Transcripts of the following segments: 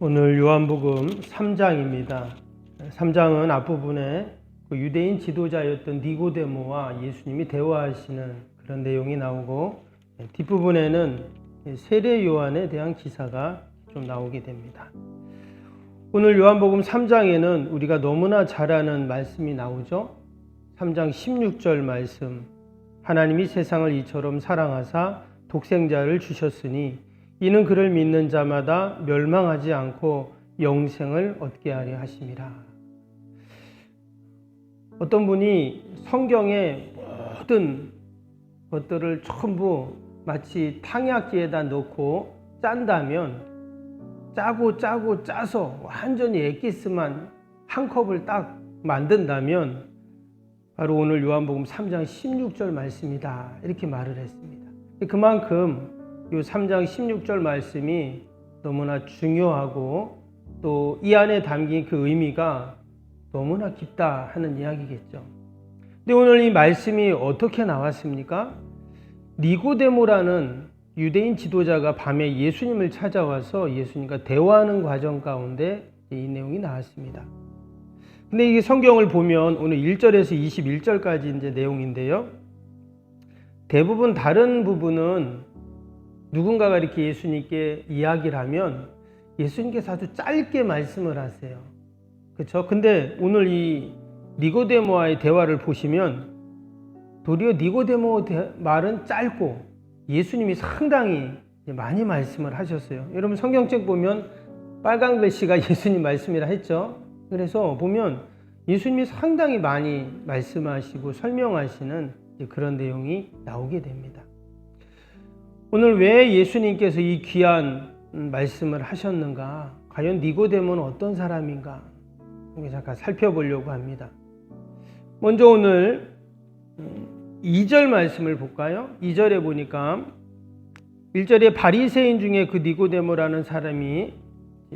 오늘 요한복음 3장입니다. 3장은 앞부분에 유대인 지도자였던 니고데모와 예수님이 대화하시는 그런 내용이 나오고, 뒷부분에는 세례 요한에 대한 기사가 좀 나오게 됩니다. 오늘 요한복음 3장에는 우리가 너무나 잘 아는 말씀이 나오죠. 3장 16절 말씀, 하나님이 세상을 이처럼 사랑하사 독생자를 주셨으니 이는 그를 믿는 자마다 멸망하지 않고 영생을 얻게 하려 하심이라. 어떤 분이 성경의 모든 것들을 전부 마치 탕약기에다 넣고 짠다면, 짜고 짜서 완전히 엑기스만 한 컵을 딱 만든다면 바로 오늘 요한복음 3장 16절 말씀이다, 이렇게 말을 했습니다. 그만큼 이 3장 16절 말씀이 너무나 중요하고 또 이 안에 담긴 그 의미가 너무나 깊다 하는 이야기겠죠. 근데 오늘 이 말씀이 어떻게 나왔습니까? 니고데모라는 유대인 지도자가 밤에 예수님을 찾아와서 예수님과 대화하는 과정 가운데 이 내용이 나왔습니다. 근데 이게 성경을 보면 오늘 1절에서 21절까지 이제 내용인데요. 대부분 다른 부분은 누군가가 이렇게 예수님께 이야기를 하면 예수님께서 아주 짧게 말씀을 하세요. 그렇죠? 근데 오늘 이 니고데모와의 대화를 보시면 도리어 니고데모 말은 짧고 예수님이 상당히 많이 말씀을 하셨어요. 여러분 성경책 보면 빨간 글씨가 예수님 말씀이라 했죠. 그래서 보면 예수님이 상당히 많이 말씀하시고 설명하시는 그런 내용이 나오게 됩니다. 오늘 왜 예수님께서 이 귀한 말씀을 하셨는가? 과연 니고데모는 어떤 사람인가? 잠깐 살펴보려고 합니다. 먼저 오늘 2절 말씀을 볼까요? 2절에 보니까 1절에 바리새인 중에 그 니고데모라는 사람이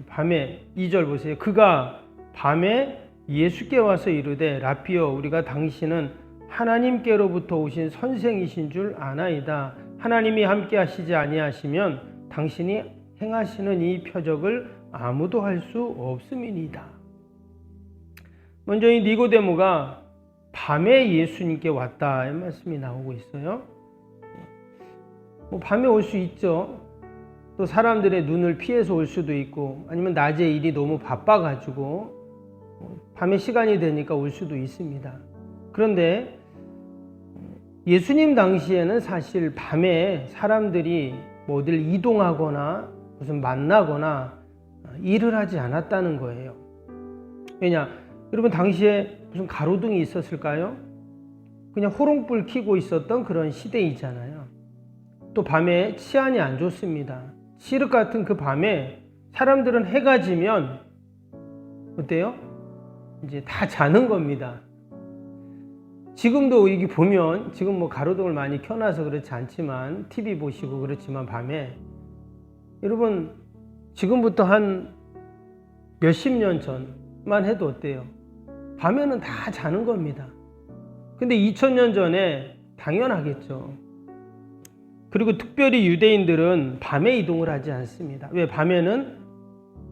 밤에, 2절 보세요. 그가 밤에 예수께 와서 이르되 라피여, 우리가 당신은 하나님께로부터 오신 선생이신 줄 아나이다. 하나님이 함께 하시지 아니하시면 당신이 행하시는 이 표적을 아무도 할 수 없음이니이다. 먼저 이 니고데모가 밤에 예수님께 왔다, 이 말씀이 나오고 있어요. 밤에 올 수 있죠. 또 사람들의 눈을 피해서 올 수도 있고, 아니면 낮에 일이 너무 바빠가지고 밤에 시간이 되니까 올 수도 있습니다. 그런데 예수님 당시에는 사실 밤에 사람들이 뭐 어딜 이동하거나 무슨 만나거나 일을 하지 않았다는 거예요. 왜냐? 여러분 당시에 무슨 가로등이 있었을까요? 그냥 호롱불 켜고 있었던 그런 시대이잖아요. 또 밤에 치안이 안 좋습니다. 칠흑 같은 그 밤에 사람들은 해가 지면 어때요? 이제 다 자는 겁니다. 지금도 여기 보면 지금 뭐 가로등을 많이 켜놔서 그렇지 않지만 TV 보시고 그렇지만 밤에 여러분 지금부터 한 몇십 년 전만 해도 어때요? 밤에는 다 자는 겁니다. 근데 2000년 전에 당연하겠죠. 그리고 특별히 유대인들은 밤에 이동을 하지 않습니다. 왜? 밤에는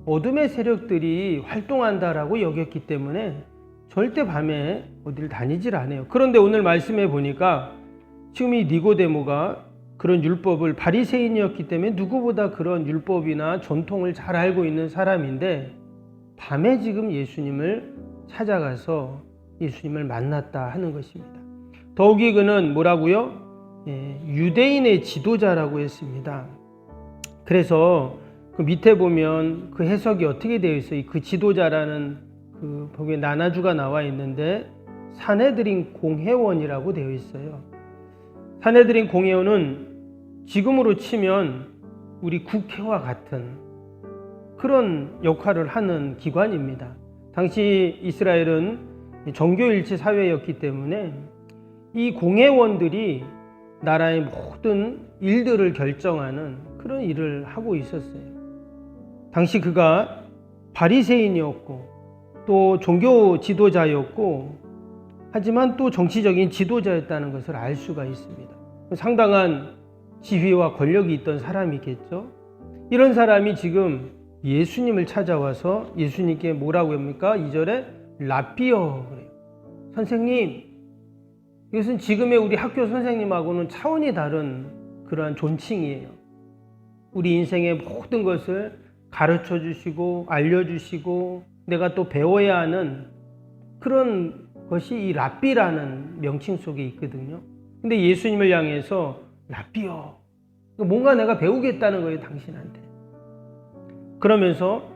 어둠의 세력들이 활동한다라고 여겼기 때문에 절대 밤에 어딜 다니질 않아요. 그런데 오늘 말씀해 보니까 지금 이 니고데모가 그런 율법을, 바리새인이었기 때문에 누구보다 그런 율법이나 전통을 잘 알고 있는 사람인데 밤에 지금 예수님을 찾아가서 예수님을 만났다 하는 것입니다. 더욱이 그는 뭐라고요? 유대인의 지도자라고 했습니다. 그래서 그 밑에 보면 그 해석이 어떻게 되어 있어요? 그 지도자라는 거기에 나나주가 나와 있는데 산헤드린 공회원이라고 되어 있어요. 산헤드린 공회원은 지금으로 치면 우리 국회와 같은 그런 역할을 하는 기관입니다. 당시 이스라엘은 정교일치 사회였기 때문에 이 공회원들이 나라의 모든 일들을 결정하는 그런 일을 하고 있었어요. 당시 그가 바리새인이었고 또 종교 지도자였고, 하지만 또 정치적인 지도자였다는 것을 알 수가 있습니다. 상당한 지위와 권력이 있던 사람이겠죠. 이런 사람이 지금 예수님을 찾아와서 예수님께 뭐라고 합니까? 2절에 라삐어 그래요. 선생님, 이것은 지금의 우리 학교 선생님하고는 차원이 다른 그러한 존칭이에요. 우리 인생의 모든 것을 가르쳐 주시고 알려주시고 내가 또 배워야 하는 그런 것이 이 랍비라는 명칭 속에 있거든요. 근데 예수님을 향해서 랍비요, 뭔가 내가 배우겠다는 거예요, 당신한테. 그러면서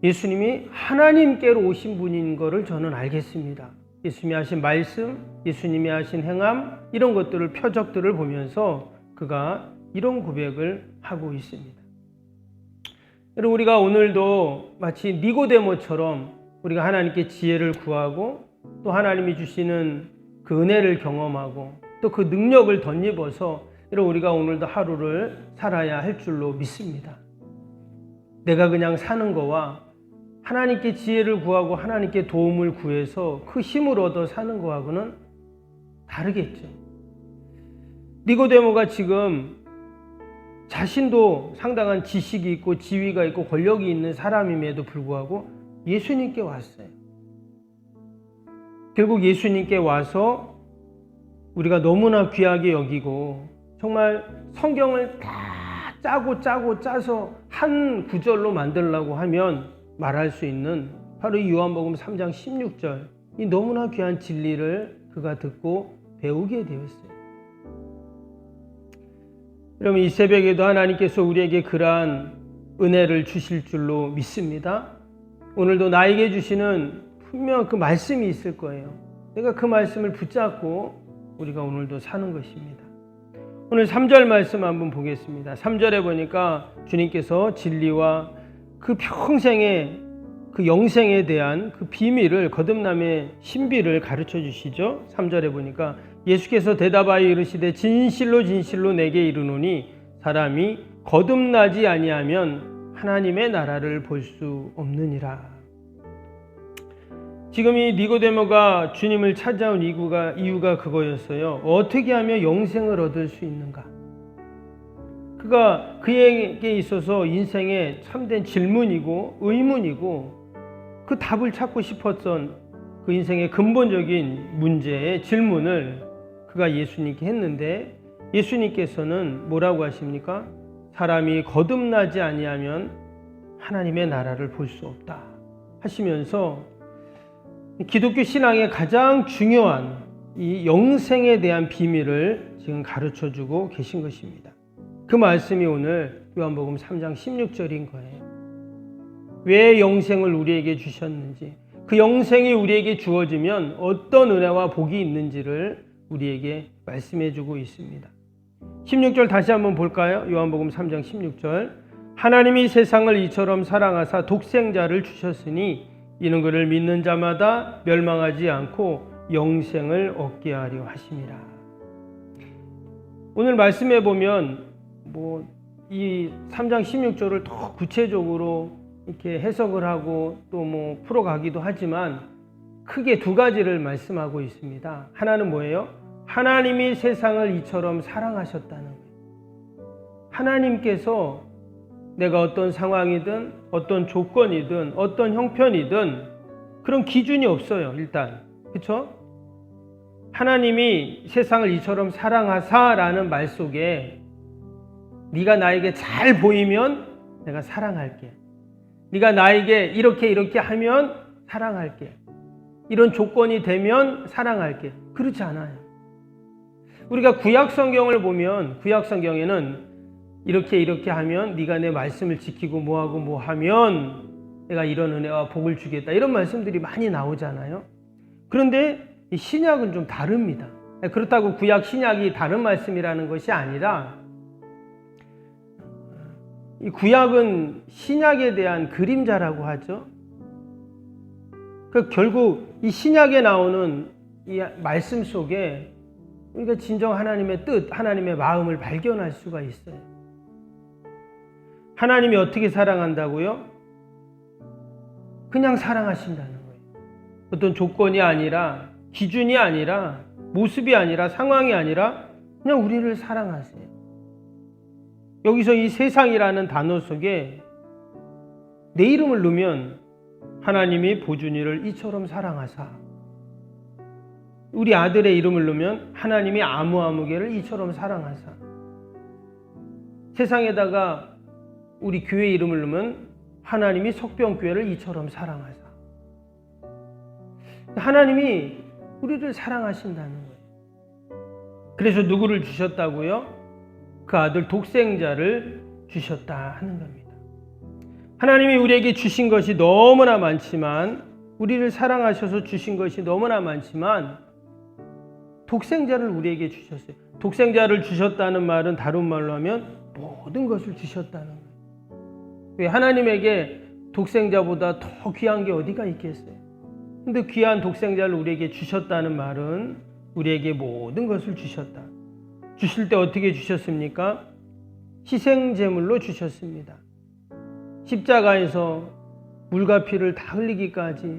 예수님이 하나님께로 오신 분인 것을 저는 알겠습니다. 예수님이 하신 말씀, 예수님이 하신 행함, 이런 것들을, 표적들을 보면서 그가 이런 고백을 하고 있습니다. 여러분, 우리가 오늘도 마치 니고데모처럼 우리가 하나님께 지혜를 구하고 또 하나님이 주시는 그 은혜를 경험하고 또 그 능력을 덧입어서 여러분, 우리가 오늘도 하루를 살아야 할 줄로 믿습니다. 내가 그냥 사는 거와 하나님께 지혜를 구하고 하나님께 도움을 구해서 그 힘을 얻어 사는 거하고는 다르겠죠. 니고데모가 지금 자신도 상당한 지식이 있고 지위가 있고 권력이 있는 사람임에도 불구하고 예수님께 왔어요. 결국 예수님께 와서 우리가 너무나 귀하게 여기고 정말 성경을 다 짜서 한 구절로 만들려고 하면 말할 수 있는 바로 이 요한복음 3장 16절, 이 너무나 귀한 진리를 그가 듣고 배우게 되었어요. 여러분, 이 새벽에도 하나님께서 우리에게 그러한 은혜를 주실 줄로 믿습니다. 오늘도 나에게 주시는 분명 그 말씀이 있을 거예요. 내가 그 말씀을 붙잡고 우리가 오늘도 사는 것입니다. 오늘 3절 말씀 한번 보겠습니다. 3절에 보니까 주님께서 진리와 그 평생의 그 영생에 대한 그 비밀을, 거듭남의 신비를 가르쳐 주시죠. 3절에 보니까 예수께서 대답하여 이르시되 진실로 진실로 내게 이르노니 사람이 거듭나지 아니하면 하나님의 나라를 볼 수 없느니라. 지금 이 니고데모가 주님을 찾아온 이유가 그거였어요. 어떻게 하면 영생을 얻을 수 있는가? 그가 그에게 있어서 인생의 참된 질문이고 의문이고 그 답을 찾고 싶었던 그 인생의 근본적인 문제의 질문을 그가 예수님께 했는데 예수님께서는 뭐라고 하십니까? 사람이 거듭나지 아니하면 하나님의 나라를 볼 수 없다 하시면서 기독교 신앙의 가장 중요한 이 영생에 대한 비밀을 지금 가르쳐주고 계신 것입니다. 그 말씀이 오늘 요한복음 3장 16절인 거예요. 왜 영생을 우리에게 주셨는지, 그 영생이 우리에게 주어지면 어떤 은혜와 복이 있는지를 우리에게 말씀해주고 있습니다. 16절 다시 한번 볼까요? 요한복음 3장 16절. 하나님이 세상을 이처럼 사랑하사 독생자를 주셨으니 이는 그를 믿는 자마다 멸망하지 않고 영생을 얻게 하려 하심이라. 오늘 말씀해 보면 이 3장 16절을 더 구체적으로 이렇게 해석을 하고 또 풀어가기도 하지만 크게 두 가지를 말씀하고 있습니다. 하나는 뭐예요? 하나님이 세상을 이처럼 사랑하셨다는 거예요. 하나님께서 내가 어떤 상황이든 어떤 조건이든 어떤 형편이든 그런 기준이 없어요. 일단 그렇죠? 하나님이 세상을 이처럼 사랑하사라는 말 속에 네가 나에게 잘 보이면 내가 사랑할게. 네가 나에게 이렇게 하면 사랑할게. 이런 조건이 되면 사랑할게. 그렇지 않아요. 우리가 구약 성경을 보면 구약 성경에는 이렇게 하면 네가 내 말씀을 지키고 뭐 하면 내가 이런 은혜와 복을 주겠다. 이런 말씀들이 많이 나오잖아요. 그런데 이 신약은 좀 다릅니다. 그렇다고 구약 신약이 다른 말씀이라는 것이 아니라 이 구약은 신약에 대한 그림자라고 하죠. 결국 이 신약에 나오는 이 말씀 속에 우리가 진정 하나님의 뜻, 하나님의 마음을 발견할 수가 있어요. 하나님이 어떻게 사랑한다고요? 그냥 사랑하신다는 거예요. 어떤 조건이 아니라, 기준이 아니라, 모습이 아니라, 상황이 아니라 그냥 우리를 사랑하세요. 여기서 이 세상이라는 단어 속에 내 이름을 넣으면 하나님이 보준이를 이처럼 사랑하사, 우리 아들의 이름을 넣으면 하나님이 아무개를 이처럼 사랑하사, 세상에다가 우리 교회 이름을 넣으면 하나님이 석병교회를 이처럼 사랑하사. 하나님이 우리를 사랑하신다는 거예요. 그래서 누구를 주셨다고요? 그 아들 독생자를 주셨다 하는 겁니다. 하나님이 우리에게 주신 것이 너무나 많지만, 우리를 사랑하셔서 주신 것이 너무나 많지만 독생자를 우리에게 주셨어요. 독생자를 주셨다는 말은 다른 말로 하면 모든 것을 주셨다는 거예요. 왜 하나님에게 독생자보다 더 귀한 게 어디가 있겠어요? 근데 귀한 독생자를 우리에게 주셨다는 말은 우리에게 모든 것을 주셨다. 주실 때 어떻게 주셨습니까? 희생제물로 주셨습니다. 십자가에서 물과 피를 다 흘리기까지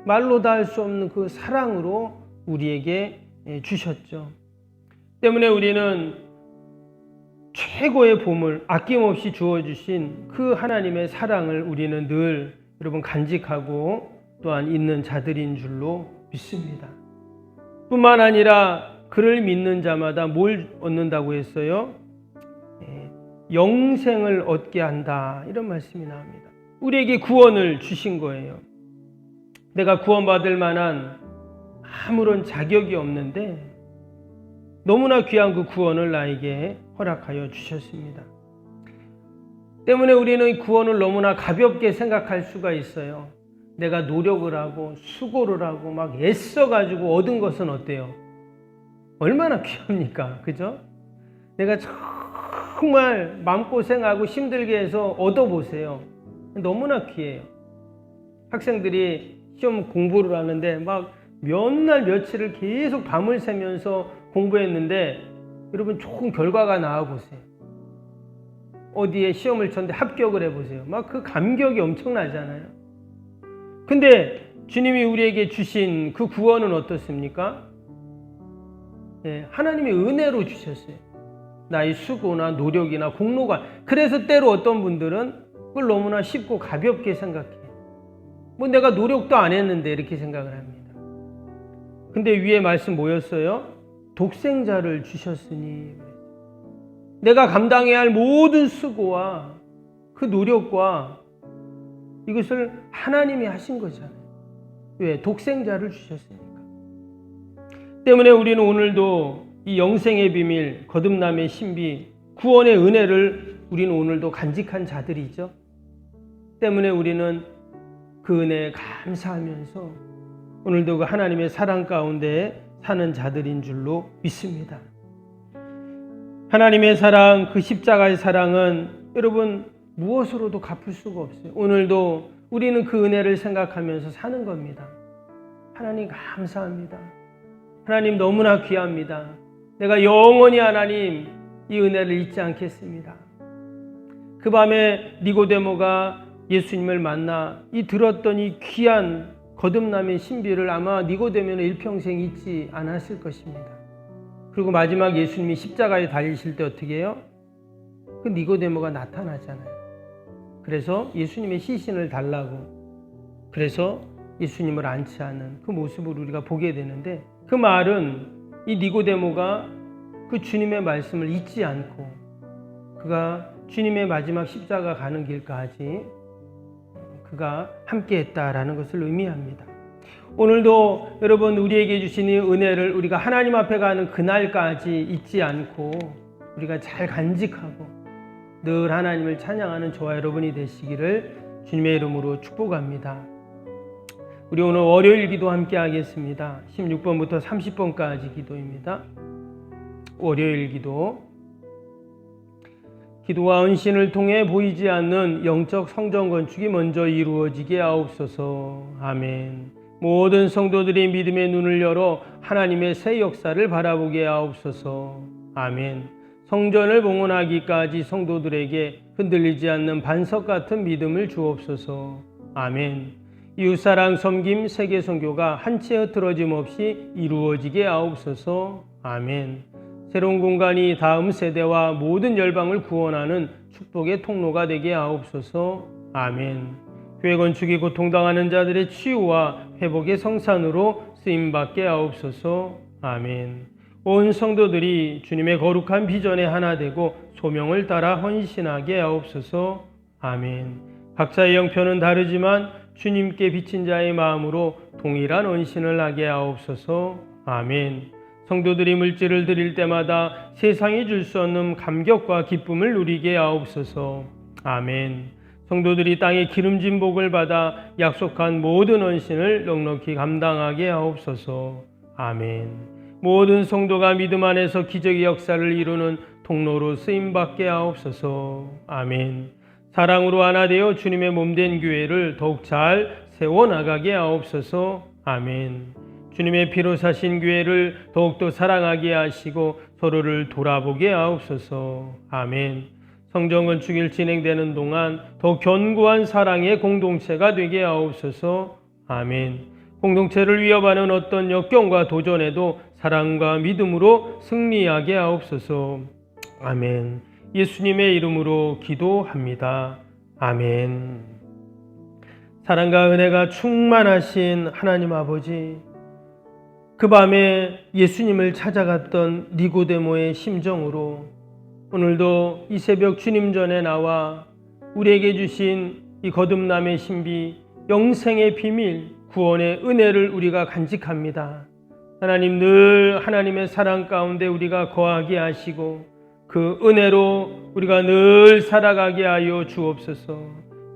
말로 다 할 수 없는 그 사랑으로 우리에게 주셨죠. 때문에 우리는 최고의 보물, 아낌없이 주어주신 그 하나님의 사랑을 우리는 늘 여러분 간직하고 또한 있는 자들인 줄로 믿습니다. 뿐만 아니라 그를 믿는 자마다 뭘 얻는다고 했어요? 영생을 얻게 한다, 이런 말씀이 나옵니다. 우리에게 구원을 주신 거예요. 내가 구원받을 만한 아무런 자격이 없는데 너무나 귀한 그 구원을 나에게 허락하여 주셨습니다. 때문에 우리는 구원을 너무나 가볍게 생각할 수가 있어요. 내가 노력을 하고 수고를 하고 막 애써가지고 얻은 것은 어때요? 얼마나 귀합니까? 그죠? 내가 정말 마음고생하고 힘들게 해서 얻어보세요. 너무나 귀해요. 학생들이 시험 공부를 하는데 막 몇 날 며칠을 계속 밤을 새면서 공부했는데 여러분 좋은 결과가 나와보세요. 어디에 시험을 쳤는데 합격을 해보세요. 막 그 감격이 엄청나잖아요. 근데 주님이 우리에게 주신 그 구원은 어떻습니까? 하나님의 은혜로 주셨어요. 나의 수고나 노력이나 공로가. 그래서 때로 어떤 분들은 그걸 너무나 쉽고 가볍게 생각해요. 뭐 내가 노력도 안 했는데 이렇게 생각을 합니다. 근데 위에 말씀 뭐였어요? 독생자를 주셨으니. 내가 감당해야 할 모든 수고와 그 노력과 이것을 하나님이 하신 거잖아요. 왜? 독생자를 주셨으니까. 때문에 우리는 오늘도 이 영생의 비밀, 거듭남의 신비, 구원의 은혜를 우리는 오늘도 간직한 자들이죠. 때문에 우리는 그 은혜에 감사하면서 오늘도 그 하나님의 사랑 가운데 사는 자들인 줄로 믿습니다. 하나님의 사랑, 그 십자가의 사랑은 여러분 무엇으로도 갚을 수가 없어요. 오늘도 우리는 그 은혜를 생각하면서 사는 겁니다. 하나님 감사합니다. 하나님 너무나 귀합니다. 내가 영원히 하나님 이 은혜를 잊지 않겠습니다. 그 밤에 니고데모가 예수님을 만나 이 들었던 이 귀한 거듭남의 신비를 아마 니고데모는 일평생 잊지 않았을 것입니다. 그리고 마지막 예수님이 십자가에 달리실 때 어떻게 해요? 그 니고데모가 나타나잖아요. 그래서 예수님의 시신을 달라고, 그래서 예수님을 안치하는 그 모습을 우리가 보게 되는데, 그 말은 이 니고데모가 그 주님의 말씀을 잊지 않고 그가 주님의 마지막 십자가 가는 길까지 그가 함께 했다라는 것을 의미합니다. 오늘도 여러분 우리에게 주신 이 은혜를 우리가 하나님 앞에 가는 그날까지 잊지 않고 우리가 잘 간직하고 늘 하나님을 찬양하는 저와 여러분이 되시기를 주님의 이름으로 축복합니다. 우리 오늘 월요일 기도 함께 하겠습니다. 16번부터 30번까지 기도입니다. 월요일 기도. 기도와 헌신을 통해 보이지 않는 영적 성전 건축이 먼저 이루어지게 하옵소서. 아멘. 모든 성도들이 믿음의 눈을 열어 하나님의 새 역사를 바라보게 하옵소서. 아멘. 성전을 봉헌하기까지 성도들에게 흔들리지 않는 반석 같은 믿음을 주옵소서. 아멘. 이웃사랑 섬김 세계 선교가 한 채 흐트러짐 없이 이루어지게 하옵소서. 아멘. 새로운 공간이 다음 세대와 모든 열방을 구원하는 축복의 통로가 되게 하옵소서. 아멘. 교회 건축이 고통당하는 자들의 치유와 회복의 성산으로 쓰임받게 하옵소서. 아멘. 온 성도들이 주님의 거룩한 비전에 하나 되고 소명을 따라 헌신하게 하옵소서. 아멘. 각자의 형편은 다르지만 주님께 비친 자의 마음으로 동일한 헌신을 하게 하옵소서. 아멘. 성도들이 물질을 드릴 때마다 세상이 줄 수 없는 감격과 기쁨을 누리게 하옵소서. 아멘. 성도들이 땅의 기름진 복을 받아 약속한 모든 헌신을 넉넉히 감당하게 하옵소서. 아멘. 모든 성도가 믿음 안에서 기적의 역사를 이루는 통로로 쓰임받게 하옵소서. 아멘. 사랑으로 하나 되어 주님의 몸된 교회를 더욱 잘 세워나가게 하옵소서. 아멘. 주님의 피로 사신 교회를 더욱더 사랑하게 하시고 서로를 돌아보게 하옵소서. 아멘. 성전 건축일 진행되는 동안 더 견고한 사랑의 공동체가 되게 하옵소서. 아멘. 공동체를 위협하는 어떤 역경과 도전에도 사랑과 믿음으로 승리하게 하옵소서. 아멘. 예수님의 이름으로 기도합니다. 아멘. 사랑과 은혜가 충만하신 하나님 아버지, 그 밤에 예수님을 찾아갔던 니고데모의 심정으로 오늘도 이 새벽 주님 전에 나와 우리에게 주신 이 거듭남의 신비, 영생의 비밀, 구원의 은혜를 우리가 간직합니다. 하나님, 늘 하나님의 사랑 가운데 우리가 거하게 하시고 그 은혜로 우리가 늘 살아가게 하여 주옵소서.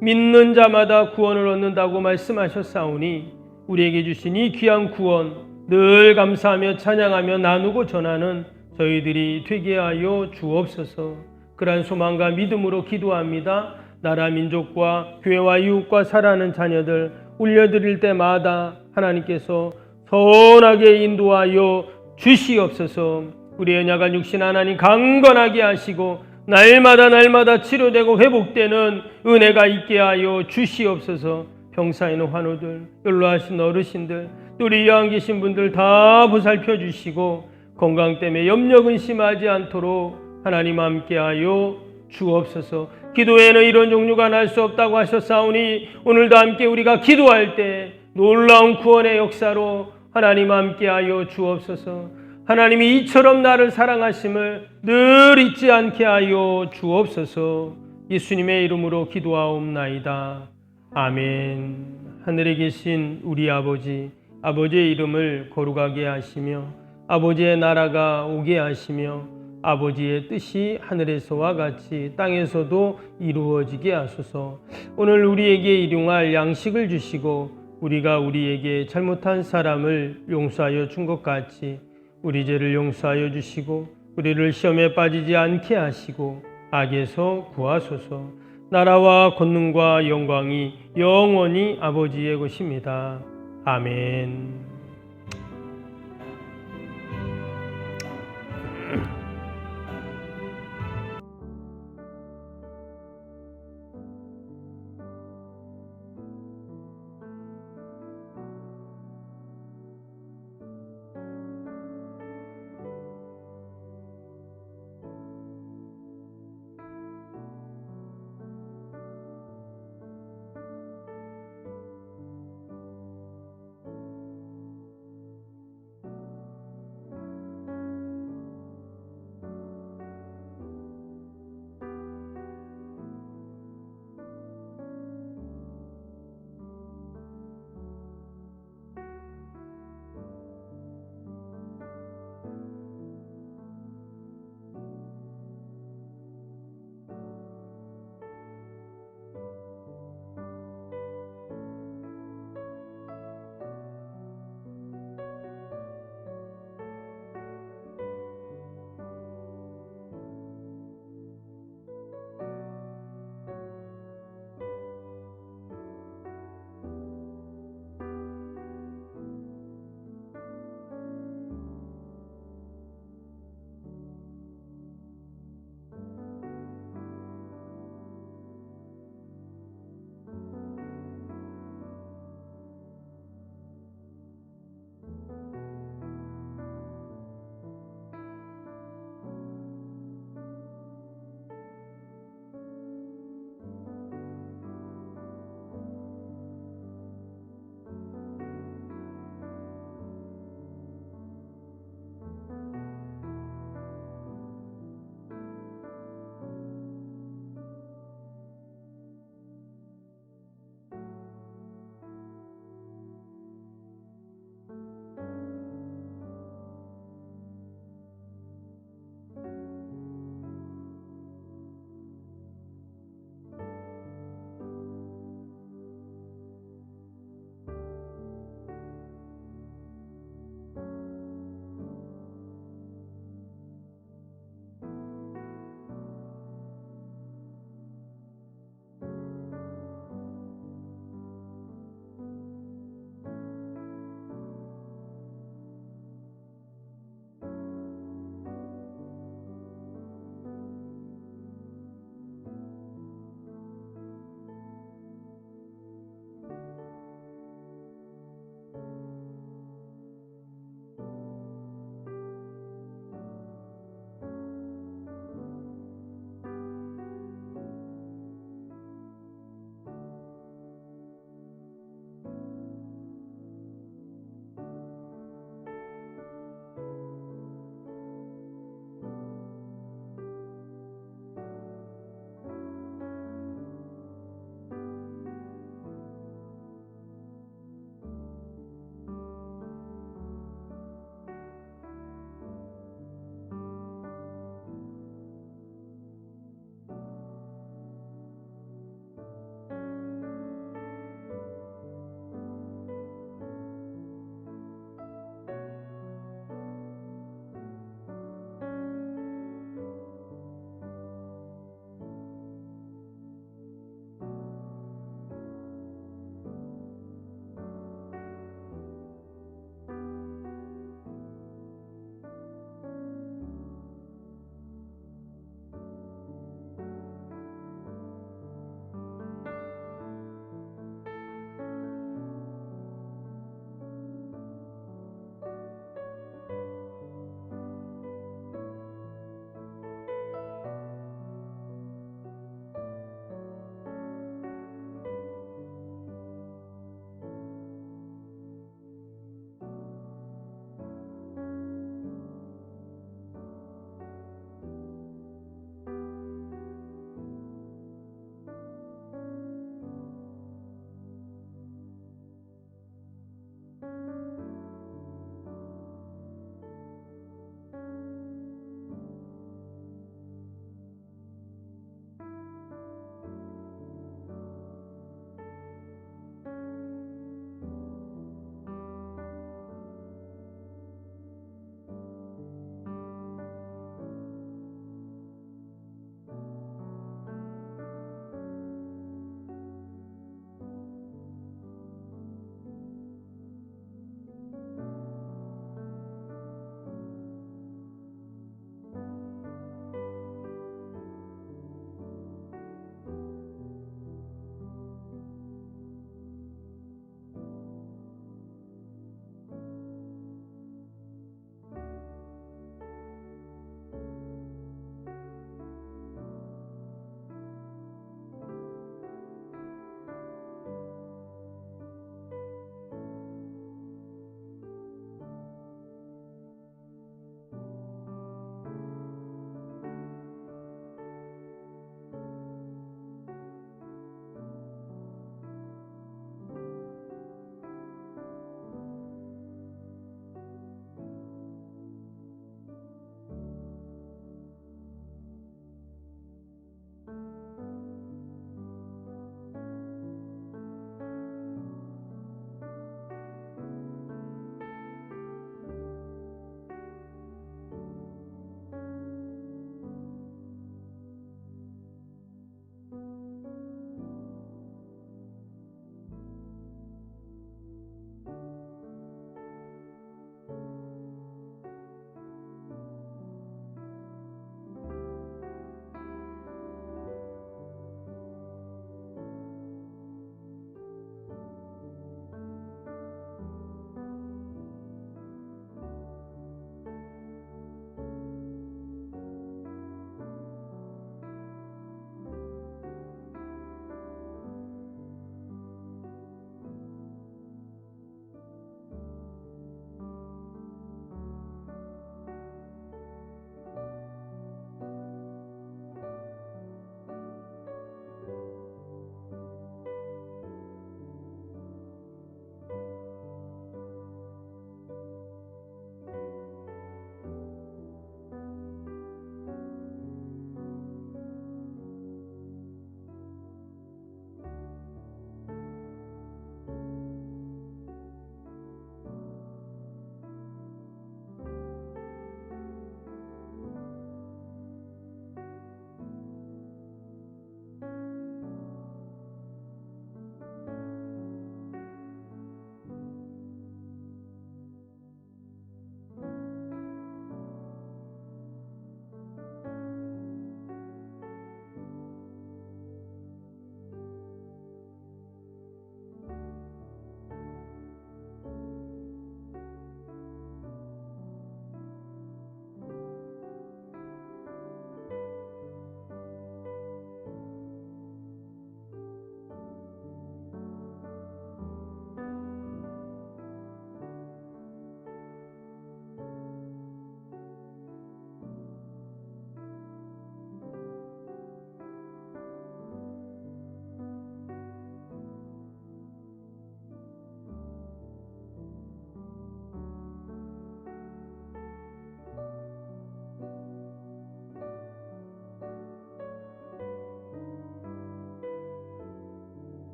믿는 자마다 구원을 얻는다고 말씀하셨사오니 우리에게 주신 이 귀한 구원 늘 감사하며 찬양하며 나누고 전하는 저희들이 되게 하여 주옵소서. 그러한 소망과 믿음으로 기도합니다. 나라 민족과 교회와 이웃과 살아가는 자녀들 올려드릴 때마다 하나님께서 선하게 인도하여 주시옵소서. 우리의 연약한 육신 하나님 강건하게 하시고 날마다 치료되고 회복되는 은혜가 있게 하여 주시옵소서. 병사 있는 환우들, 연로하신 어르신들, 또 우리 여안 계신 분들 다 보살펴 주시고 건강 때문에 염려 근심하지 않도록 하나님 함께하여 주옵소서. 기도에는 이런 종류가 날 수 없다고 하셨사오니 오늘도 함께 우리가 기도할 때 놀라운 구원의 역사로 하나님 함께하여 주옵소서. 하나님이 이처럼 나를 사랑하심을 늘 잊지 않게 하여 주옵소서. 예수님의 이름으로 기도하옵나이다. 아멘. 하늘에 계신 우리 아버지, 아버지의 이름을 거룩하게 하시며 아버지의 나라가 오게 하시며 아버지의 뜻이 하늘에서와 같이 땅에서도 이루어지게 하소서. 오늘 우리에게 일용할 양식을 주시고 우리가 우리에게 잘못한 사람을 용서하여 준 것 같이 우리 죄를 용서하여 주시고 우리를 시험에 빠지지 않게 하시고 악에서 구하소서. 나라와 권능과 영광이 영원히 아버지의 것입니다. 아멘.